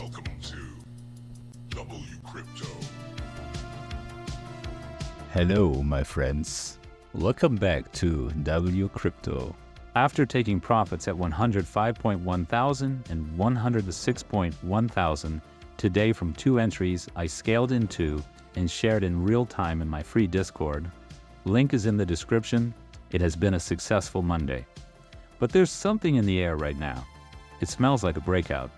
Welcome to WCrypto. Hello, my friends. Welcome back to WCrypto. After taking profits at 105.1 thousand and 106.1 thousand today from two entries I scaled into and shared in real time in my free Discord. Link is in the description. It has been a successful Monday. But there's something in the air right now. It smells like a breakout.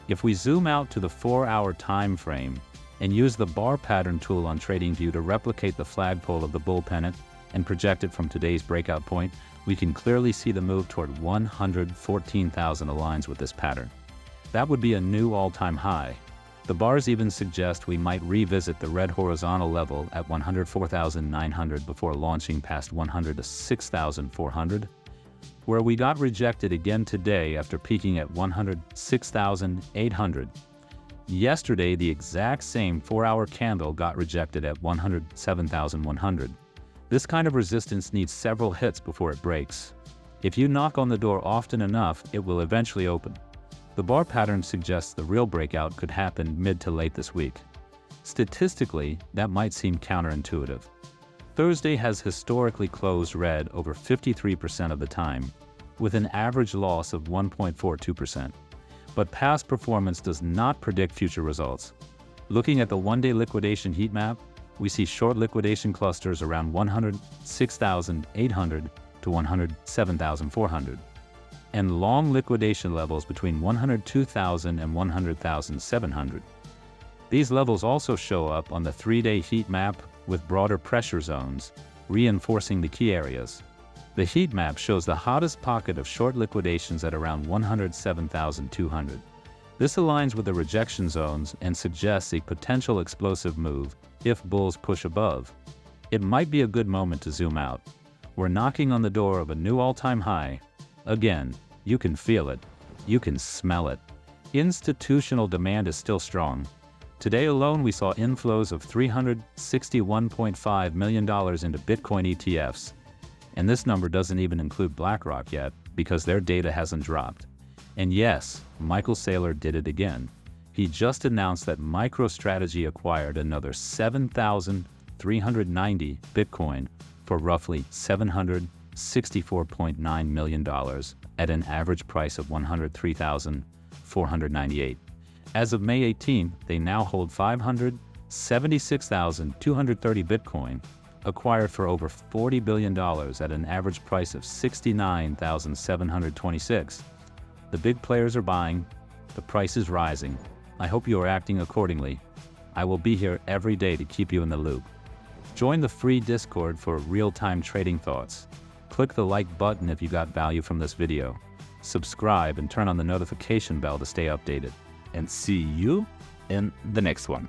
If we zoom out to the 4-hour time frame and use the bar pattern tool on TradingView to replicate the flagpole of the bull pennant and project it from today's breakout point, we can clearly see the move toward 114,000 aligns with this pattern. That would be a new all-time high. The bars even suggest we might revisit the red horizontal level at 104,900 before launching past 106,400, where we got rejected again today after peaking at 106,800. Yesterday, the exact same 4-hour candle got rejected at 107,100. This kind of resistance needs several hits before it breaks. If you knock on the door often enough, it will eventually open. The bar pattern suggests the real breakout could happen mid to late this week. Statistically, that might seem counterintuitive. Thursday has historically closed red over 53% of the time, with an average loss of 1.42%. But past performance does not predict future results. Looking at the one-day liquidation heat map, we see short liquidation clusters around 106,800 to 107,400, and long liquidation levels between 102,000 and 100,700. These levels also show up on the 3-day heat map with broader pressure zones, reinforcing the key areas. The heat map shows the hottest pocket of short liquidations at around 107,200. This aligns with the rejection zones and suggests a potential explosive move if bulls push above. It might be a good moment to zoom out. We're knocking on the door of a new all-time high. Again, you can feel it. You can smell it. Institutional demand is still strong. Today alone, we saw inflows of $361.5 million into Bitcoin ETFs. And this number doesn't even include BlackRock yet, because their data hasn't dropped. And yes, Michael Saylor did it again. He just announced that MicroStrategy acquired another 7,390 Bitcoin for roughly $764.9 million at an average price of $103,498. As of May 18, they now hold 576,230 Bitcoin, acquired for over $40 billion at an average price of $69,726. The big players are buying, the price is rising. I hope you are acting accordingly. I will be here every day to keep you in the loop. Join the free Discord for real-time trading thoughts. Click the like button if you got value from this video. Subscribe and turn on the notification bell to stay updated. And see you in the next one.